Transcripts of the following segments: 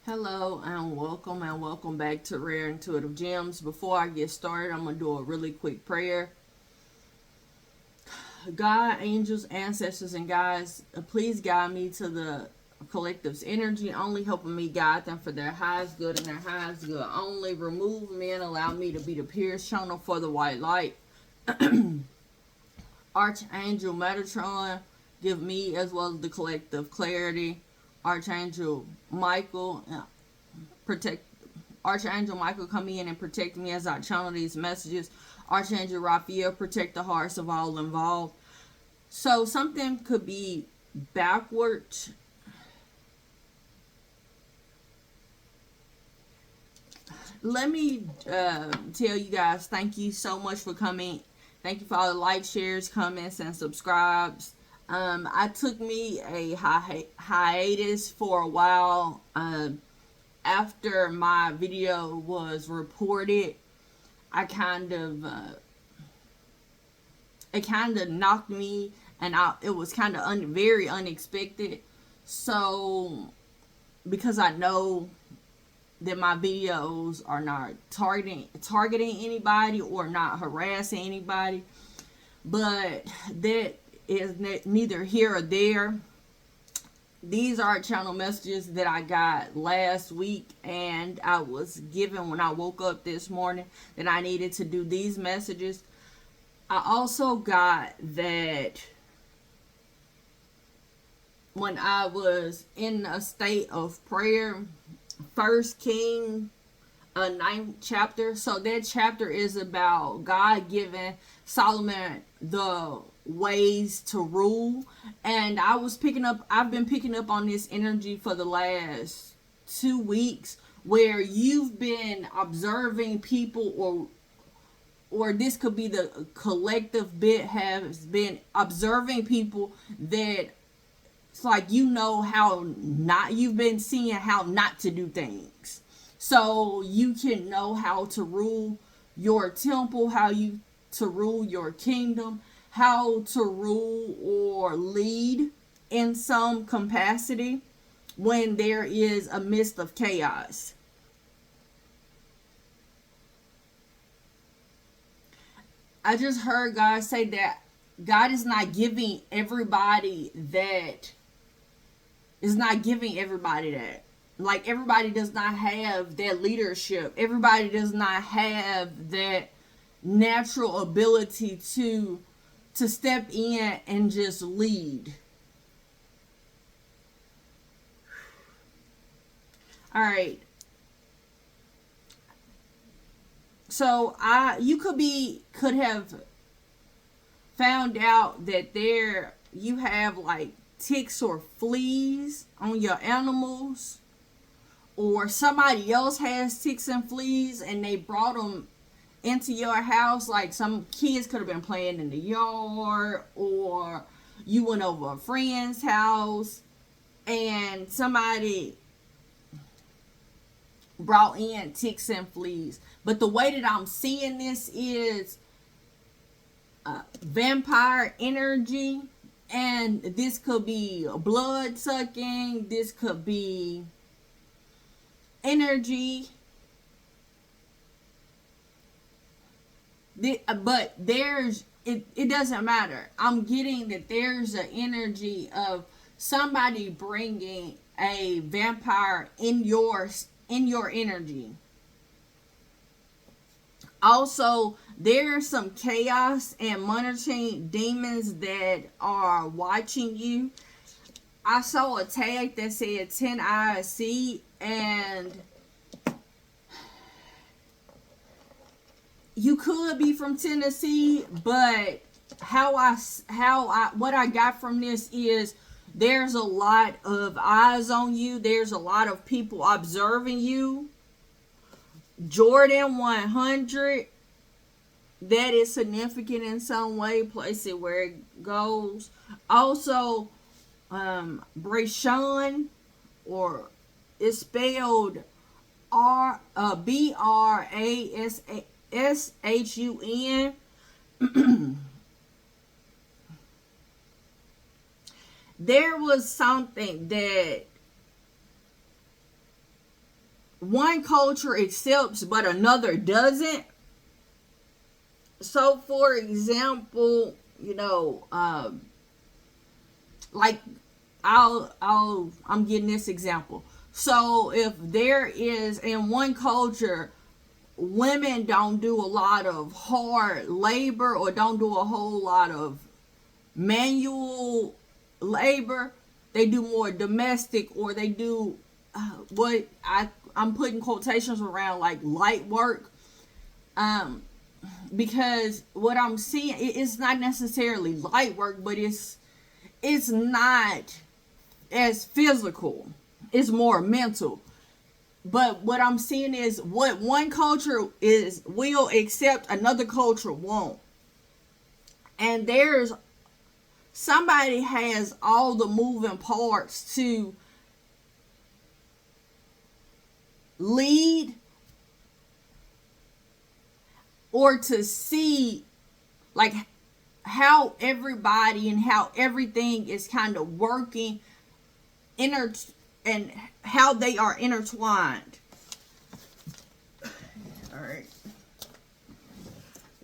Hello and welcome back to Rare Intuitive Gems. Before I get started, I'm going to do a really quick prayer. God, angels, ancestors, and guides, please guide me to the collective's energy, only helping me guide them for their highest good and their highest good only. Remove me and allow me to be the pierce channel for the white light. Archangel Metatron, give me as well as the collective clarity. Archangel Michael, Archangel Michael, come in and protect me as I channel these messages. Archangel Raphael, protect the hearts of all involved. So something could be backwards. Let me tell you guys, thank you so much for coming. Thank you for all the likes, shares, comments, and subscribes. I took me a hiatus for a while after my video was reported. It kind of knocked me, and it was kind of very unexpected. So because I know that my videos are not targeting anybody or not harassing anybody, but that is neither here or there. These are channel messages that I got last week, and I was given when I woke up this morning that I needed to do these messages. I also got that when I was in a state of prayer, 1 King 9th chapter. So that chapter is about God giving Solomon the ways to rule, and I've been picking up on this energy for the last 2 weeks, where you've been observing people, or this could be the collective bit, has been observing people that it's like you've been seeing how not to do things, so you can know how to rule your temple, to rule your kingdom, how to rule or lead in some capacity when there is a midst of chaos. I just heard God say that God is not giving everybody that. Like, everybody does not have that leadership. Everybody does not have that natural ability to step in and just lead. All right. So you could have found out that you have like ticks or fleas on your animals, or somebody else has ticks and fleas and they brought them into your house. Like, some kids could have been playing in the yard, or you went over a friend's house and somebody brought in ticks and fleas. But the way that I'm seeing this is vampire energy, and this could be blood sucking, this could be energy. But it doesn't matter. I'm getting that there's an energy of somebody bringing a vampire in your energy. Also, there's some chaos and monitoring demons that are watching you. I saw a tag that said 10 IC, and you could be from Tennessee, but what I got from this is there's a lot of eyes on you. There's a lot of people observing you. Jordan 100, that is significant in some way. Place it where it goes. Also, Brashun, or it's spelled BRASHUN. There was something that one culture accepts but another doesn't. So for example, like I'm getting this example. So if there is in one culture, women don't do a lot of hard labor or don't do a whole lot of manual labor, they do more domestic, or they do what I'm putting quotations around like light work, because what I'm seeing, it's not necessarily light work, but it's not as physical, it's more mental. But what I'm seeing is what one culture will accept, another culture won't. And there's somebody has all the moving parts to lead or to see like how everybody and how everything is kind of working and how they are intertwined. All right.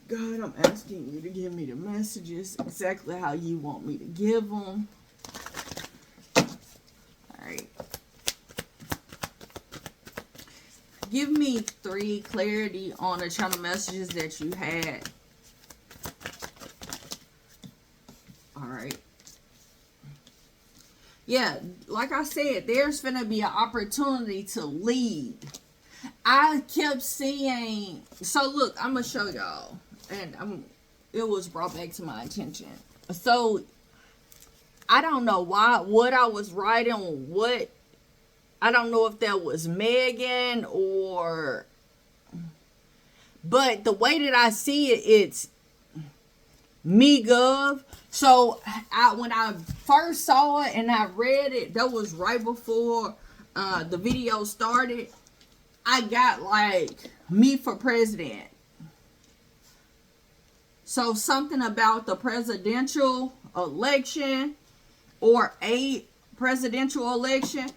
God, I'm asking you to give me the messages exactly how you want me to give them. All right. Give me 3 clarity on the channel messages that you had. All right. Yeah, like I said, there's going to be an opportunity to lead. I kept seeing, so look, I'm going to show y'all. And it was brought back to my attention. So, I don't know what I was writing, I don't know if that was Megan or, but the way that I see it, it's MeGov. So when I first saw it and I read it, that was right before the video started. I got like me for president. So something about the presidential election or a presidential election.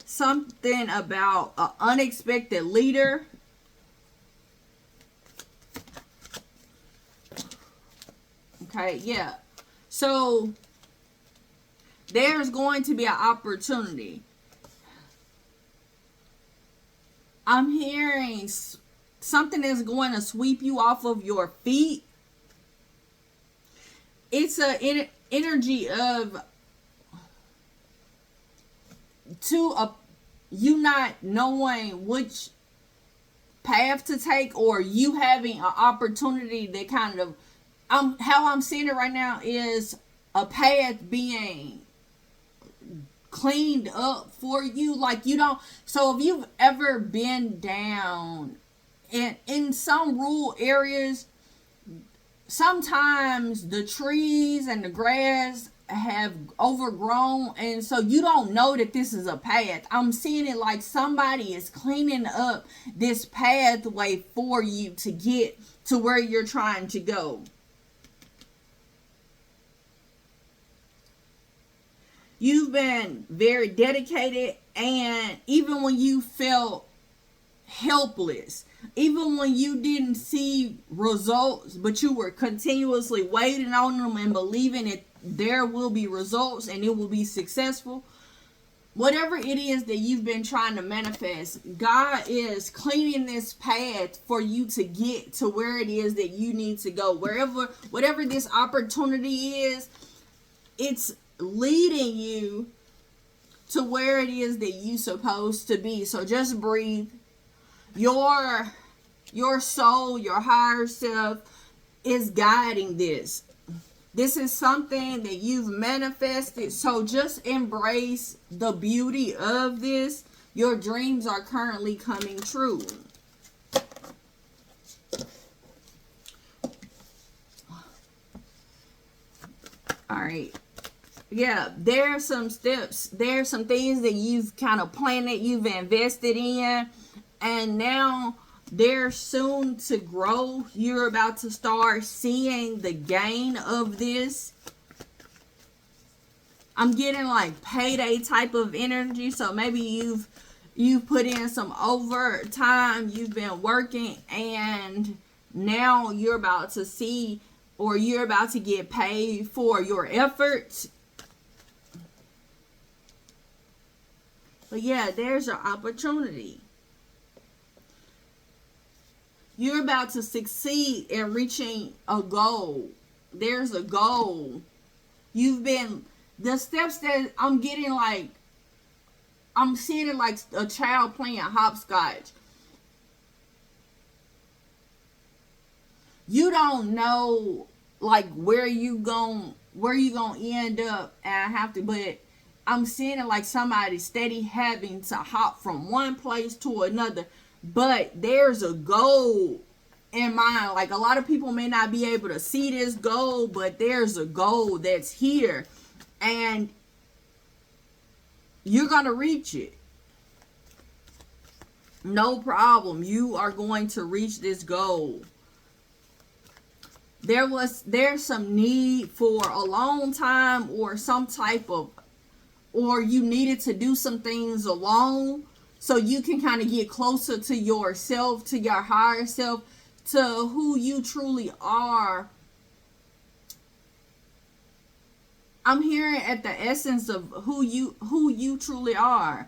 Something about an unexpected leader. Okay, yeah. So there's going to be an opportunity. I'm hearing something is going to sweep you off of your feet. It's an energy of you not knowing which path to take, or you having an opportunity that kind of, how I'm seeing it right now is a path being cleaned up for you. Like you don't, so if you've ever been down in some rural areas, sometimes the trees and the grass have overgrown, and so you don't know that this is a path. I'm seeing it like somebody is cleaning up this pathway for you to get to where you're trying to go. You've been very dedicated, and even when you felt helpless, even when you didn't see results, but you were continuously waiting on them and believing that there will be results and it will be successful. Whatever it is that you've been trying to manifest, God is cleaning this path for you to get to where it is that you need to go. Whatever this opportunity is, it's leading you to where it is that you're supposed to be. So just breathe. Your soul, your higher self is guiding this. This is something that you've manifested. So just embrace the beauty of this. Your dreams are currently coming true. All right. Yeah, there are some steps. There are some things that you've kind of planned, you've invested in, and now they're soon to grow. You're about to start seeing the gain of this. I'm getting like payday type of energy. So maybe you've put in some overtime, you've been working, and now you're about to see, or you're about to get paid for your efforts. But yeah, there's your opportunity. You're about to succeed in reaching a goal. There's a goal. The steps that I'm getting, like, I'm seeing it like a child playing hopscotch. You don't know, like, where you gonna end up, and I have to, but I'm seeing it like somebody steady having to hop from one place to another, but there's a goal in mind. Like, a lot of people may not be able to see this goal, but there's a goal that's here, and you're gonna reach it. No problem. You are going to reach this goal. There's some need for a long time, or some type of, or you needed to do some things alone so you can kind of get closer to yourself, to your higher self, to who you truly are. I'm hearing at the essence of who you truly are.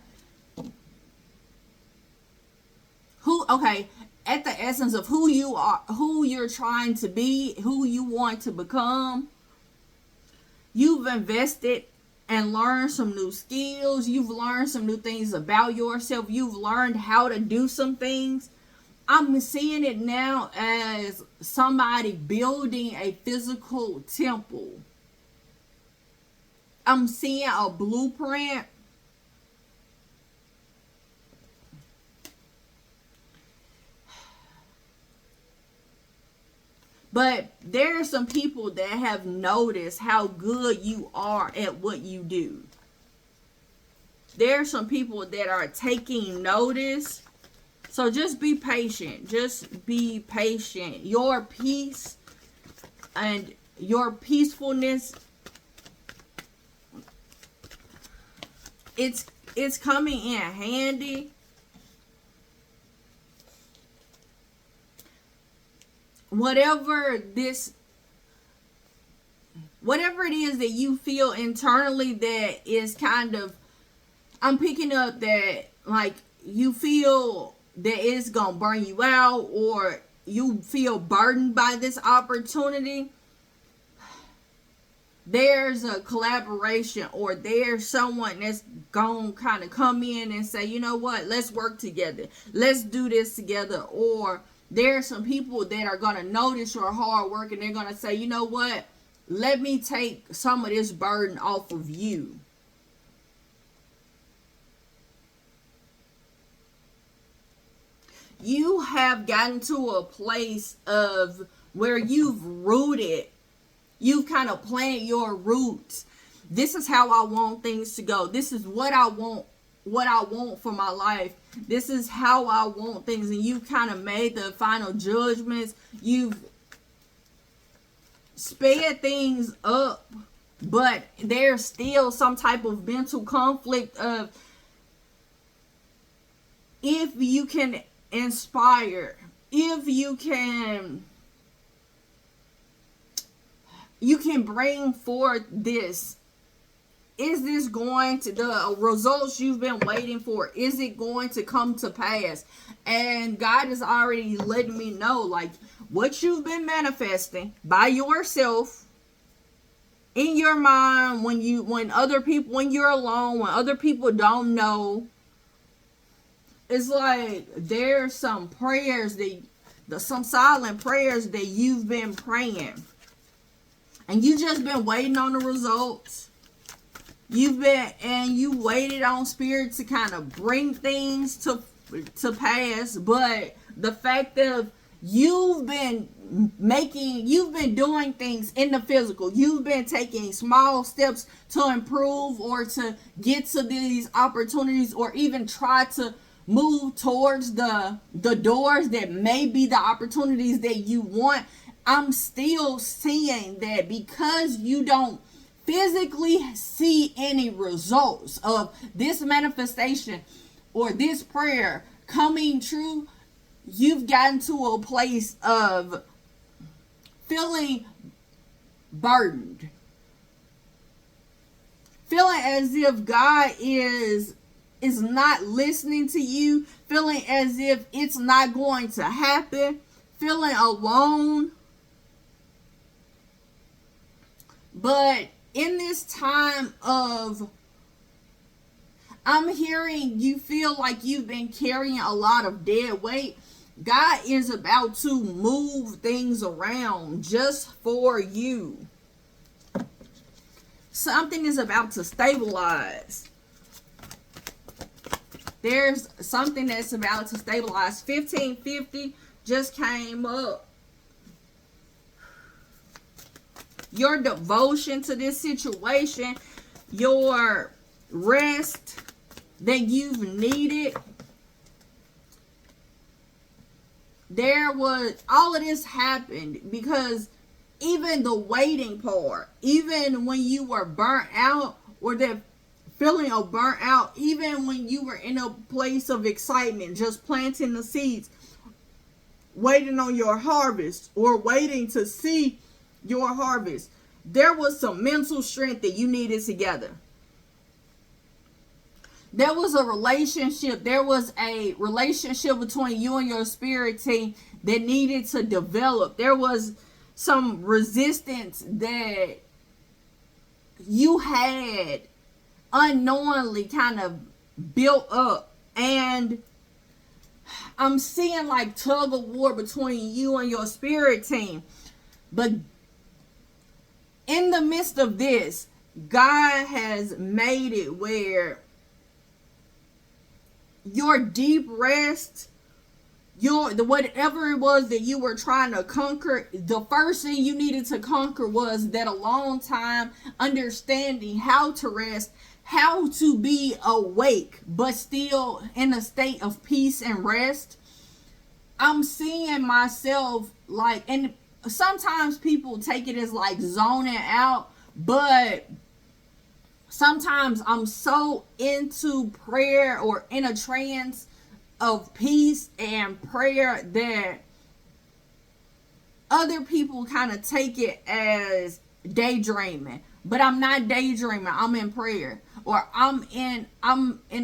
At the essence of who you are, who you're trying to be, who you want to become. You've invested and learned some new skills. You've learned some new things about yourself. You've learned how to do some things. I'm seeing it now as somebody building a physical temple. I'm seeing a blueprint. But there are some people that have noticed how good you are at what you do. There are some people that are taking notice. So just be patient. Just be patient. Your peace and your peacefulness, it's coming in handy. Whatever it is that you feel internally that is kind of, I'm picking up that, like, you feel that it's gonna burn you out, or you feel burdened by this opportunity. There's a collaboration, or there's someone that's gonna kind of come in and say, you know what, let's work together, let's do this together. Or there are some people that are going to notice your hard work, and they're going to say, you know what, let me take some of this burden off of you. You have gotten to a place of where you've kind of planted your roots. This is how I want things to go. This is what I want for my life. This is how I want things. And you kind of made the final judgments. You've sped things up, but there's still some type of mental conflict of, if you can inspire, if you can bring forth this. Is this going to, the results you've been waiting for, is it going to come to pass? And God is already letting me know, like, what you've been manifesting by yourself, in your mind, when you're alone, when other people don't know. It's like there's some prayers some silent prayers that you've been praying, and you just been waiting on the results. You waited on Spirit to kind of bring things to pass, but the fact of you've been doing things in the physical. You've been taking small steps to improve, or to get to these opportunities, or even try to move towards the doors that may be the opportunities that you want. I'm still seeing that because you don't physically see any results of this manifestation or this prayer coming true, you've gotten to a place of feeling burdened, feeling as if God is not listening to you, feeling as if it's not going to happen, feeling alone. But in this time of, I'm hearing you feel like you've been carrying a lot of dead weight. God is about to move things around just for you. Something is about to stabilize. There's something that's about to stabilize. 1550 just came up. Your devotion to this situation, your rest that you've needed. There was, all of this happened because even the waiting part, even when you were burnt out, or that feeling of burnt out, even when you were in a place of excitement, just planting the seeds, waiting on your harvest, or waiting to see your harvest, there was some mental strength that you needed together. There was a relationship between you and your spirit team that needed to develop. There was some resistance that you had unknowingly kind of built up, and I'm seeing like tug of war between you and your spirit team. But in the midst of this, God has made it where your deep rest, whatever it was that you were trying to conquer, the first thing you needed to conquer was that alone time, understanding how to rest, how to be awake but still in a state of peace and rest. I'm seeing myself like, and sometimes people take it as like zoning out, but sometimes I'm so into prayer or in a trance of peace and prayer that other people kind of take it as daydreaming. But I'm not daydreaming. I'm in prayer, or I'm in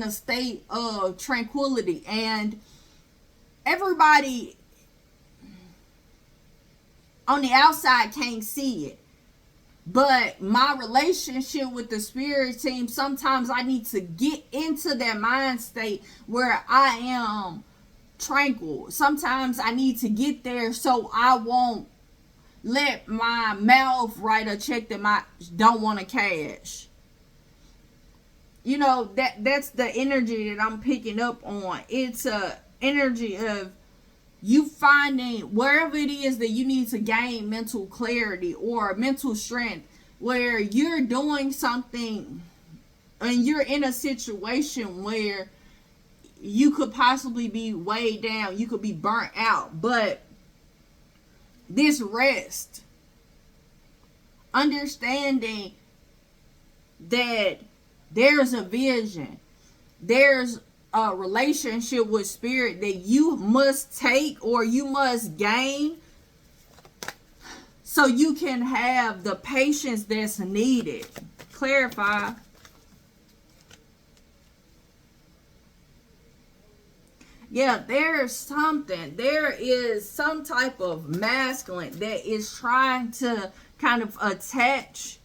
a state of tranquility, and everybody on the outside can't see it. But my relationship with the spirit team, sometimes I need to get into that mind state where I am tranquil. Sometimes I need to get there so I won't let my mouth write a check that I don't want to cash. You know, that's the energy that I'm picking up on. It's a energy of you finding wherever it is that you need to gain mental clarity or mental strength, where you're doing something and you're in a situation where you could possibly be weighed down, you could be burnt out, but this rest, understanding that there's a vision, there's a relationship with spirit that you must take or you must gain so you can have the patience that's needed. Clarify. Yeah, there is some type of masculine that is trying to kind of attach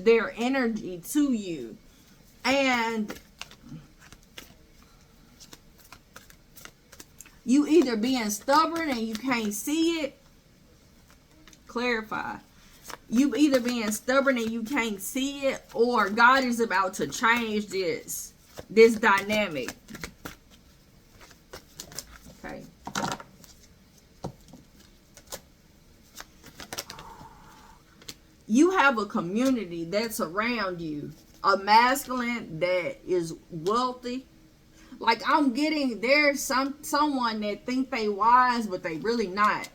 their energy to you. And you either being stubborn and you can't see it. Clarify. You either being stubborn and you can't see it, or God is about to change this dynamic. Okay. You have a community that's around you, a masculine that is wealthy. Like I'm getting, there's someone that think they wise, but they really not.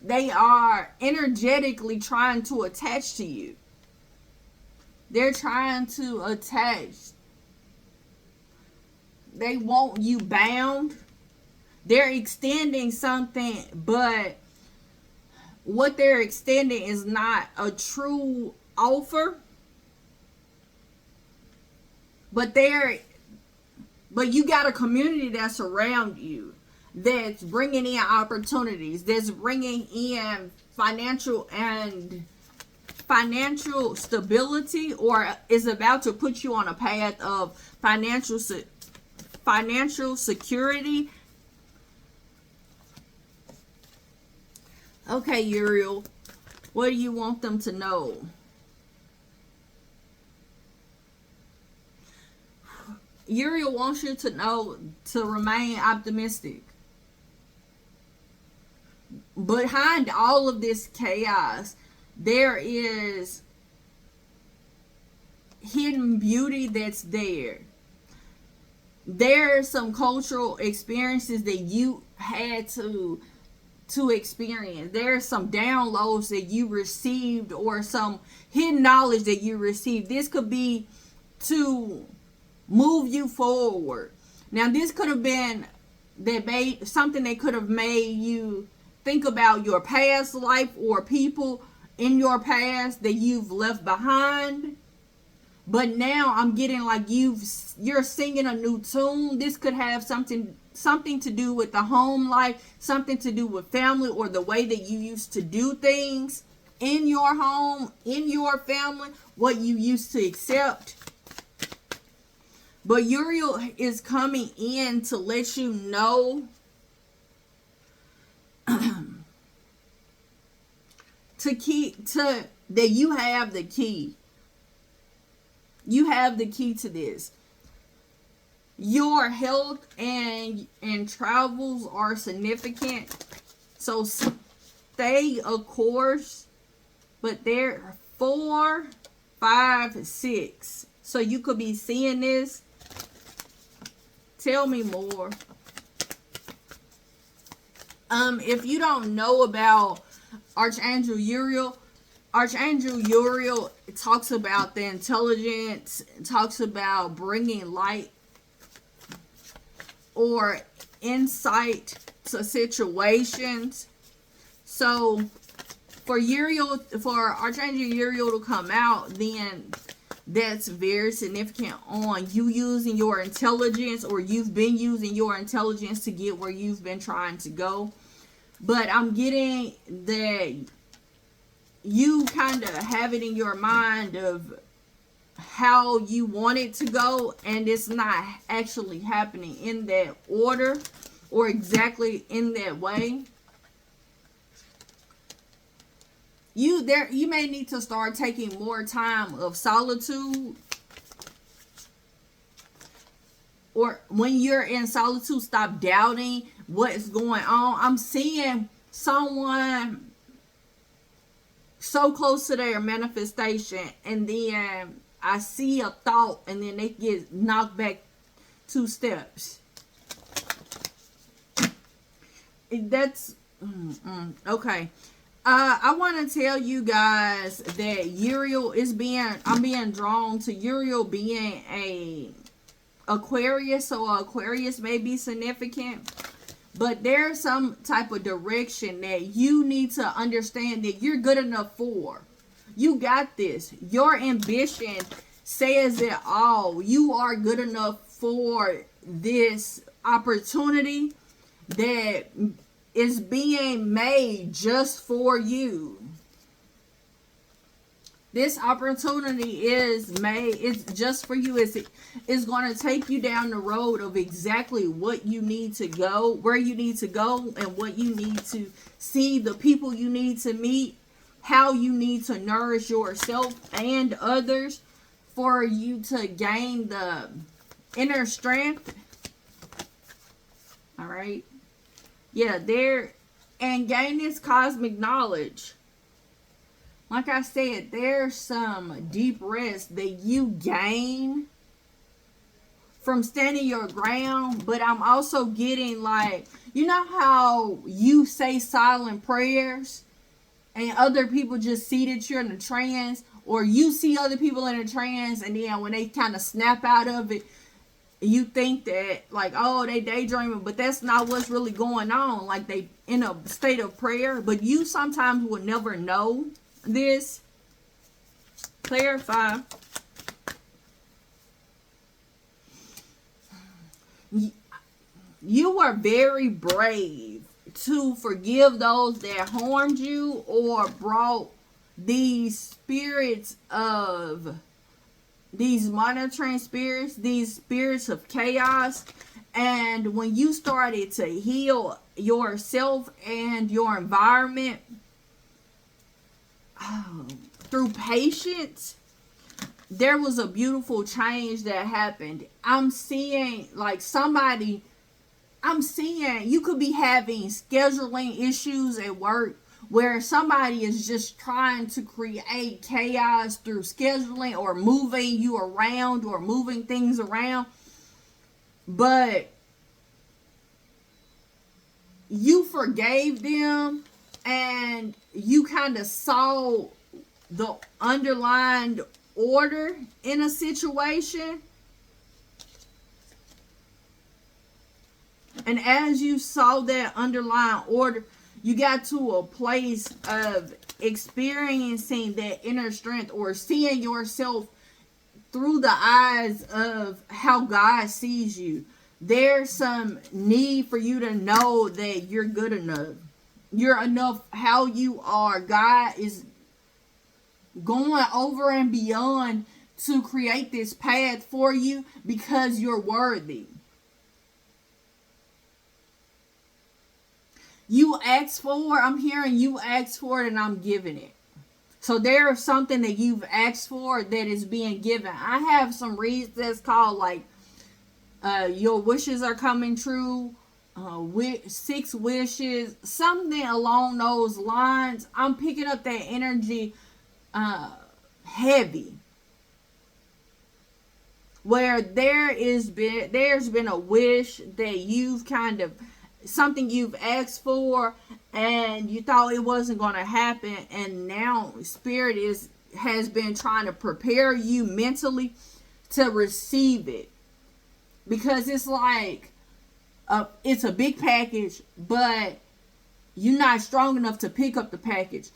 they are energetically trying to attach to you. They're trying to attach. They want you bound. They're extending something, but what they're extending is not a true offer. But you got a community that's around you, that's bringing in opportunities, that's bringing in financial stability, or is about to put you on a path of financial security. Okay, Uriel, what do you want them to know? Uriel wants you to know to remain optimistic. Behind all of this chaos, there is hidden beauty that's there. There are some cultural experiences that you had to experience. There are some downloads that you received, or some hidden knowledge that you received. This could be to move you forward. Now, this could have been something that could have made you think about your past life, or people in your past that you've left behind. But now I'm getting like you're singing a new tune. This could have something to do with the home life, something to do with family, or the way that you used to do things in your home, in your family, what you used to accept. But Uriel is coming in to let you know that you have the key. You have the key to this. Your health and travels are significant. So stay a course. But they're 4, 5, 6. So you could be seeing this. Tell me more. If you don't know about Archangel Uriel talks about the intelligence, talks about bringing light or insight to situations. So for Archangel Uriel to come out, then that's very significant on you using your intelligence, or you've been using your intelligence to get where you've been trying to go. But I'm getting that you kind of have it in your mind of how you want it to go, and it's not actually happening in that order or exactly in that way. You may need to start taking more time of solitude, or when you're in solitude, stop doubting what's going on. I'm seeing someone so close to their manifestation, and then I see a thought, and then they get knocked back 2 steps. That's okay. I want to tell you guys that Uriel I'm being drawn to Uriel being a Aquarius, so Aquarius may be significant, but there's some type of direction that you need to understand that you're good enough for. You got this. Your ambition says it all. You are good enough for this opportunity that is being made just for you. This opportunity is made, it's just for you. It's going to take you down the road of exactly what you need to go, where you need to go, and what you need to see, the people you need to meet, how you need to nourish yourself and others for you to gain the inner strength. All right. Yeah, and gain this cosmic knowledge. Like I said, there's some deep rest that you gain from standing your ground, but I'm also getting like You know how you say silent prayers and other people just see that you're in a trance, or you see other people in a trance, and then when they kind of snap out of it, you think that like, oh, they daydreaming, but that's not what's really going on. Like, they in a state of prayer, but you sometimes will never know this. Clarify. You were very brave to forgive those that harmed you or brought these spirits of, these monitoring spirits, these spirits of chaos. And when you started to heal yourself and your environment through patience, there was a beautiful change that happened. I'm seeing like somebody, you could be having scheduling issues at work where somebody is just trying to create chaos through scheduling or moving you around or moving things around. But you forgave them and you kind of saw the underlined order in a situation. And as you saw that underlying order, you got to a place of experiencing that inner strength or seeing yourself through the eyes of how God sees you. There's some need for you to know that you're good enough. You're enough how you are. God is going over and beyond to create this path for you because you're worthy. You asked for, I'm hearing you asked for it and I'm giving it. So there is something that you've asked for that is being given. I have some reads that's called like your wishes are coming true, 6 wishes, something along those lines. I'm picking up that energy heavy, where there's been a wish that you've kind of, something you've asked for and you thought it wasn't going to happen, and now Spirit has been trying to prepare you mentally to receive it, because it's like it's a big package, but you're not strong enough to pick up the package.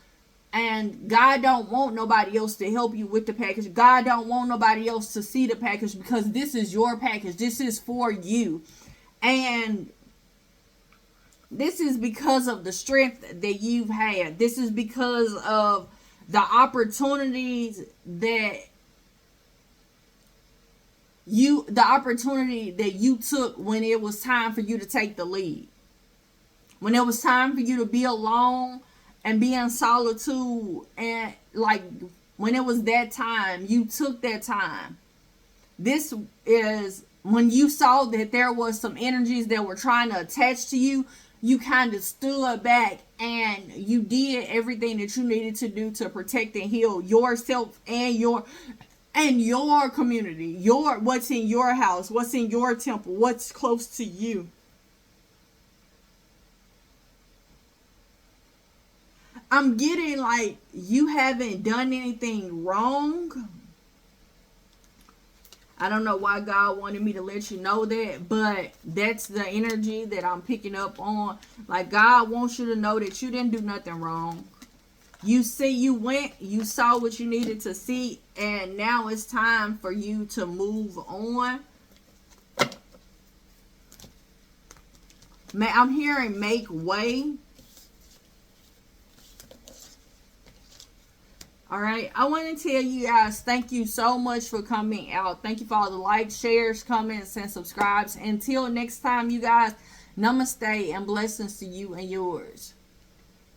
And God don't want nobody else to help you with the package. God don't want nobody else to see the package, because this is your package. This is for you. And this is because of the strength that you've had. This is because of the opportunities that you took when it was time for you to take the lead. When it was time for you to be alone and be in solitude, and like when it was that time, you took that time. This is when you saw that there was some energies that were trying to attach to you. You kind of stood back and you did everything that you needed to do to protect and heal yourself and your community, what's in your house, what's in your temple, what's close to you. I'm getting like you haven't done anything wrong. I don't know why God wanted me to let you know that, but that's the energy that I'm picking up on. Like, God wants you to know that you didn't do nothing wrong. You saw what you needed to see, and now it's time for you to move on. I'm hearing make way. All right, I want to tell you guys, thank you so much for coming out. Thank you for all the likes, shares, comments, and subscribes. Until next time, you guys, namaste and blessings to you and yours.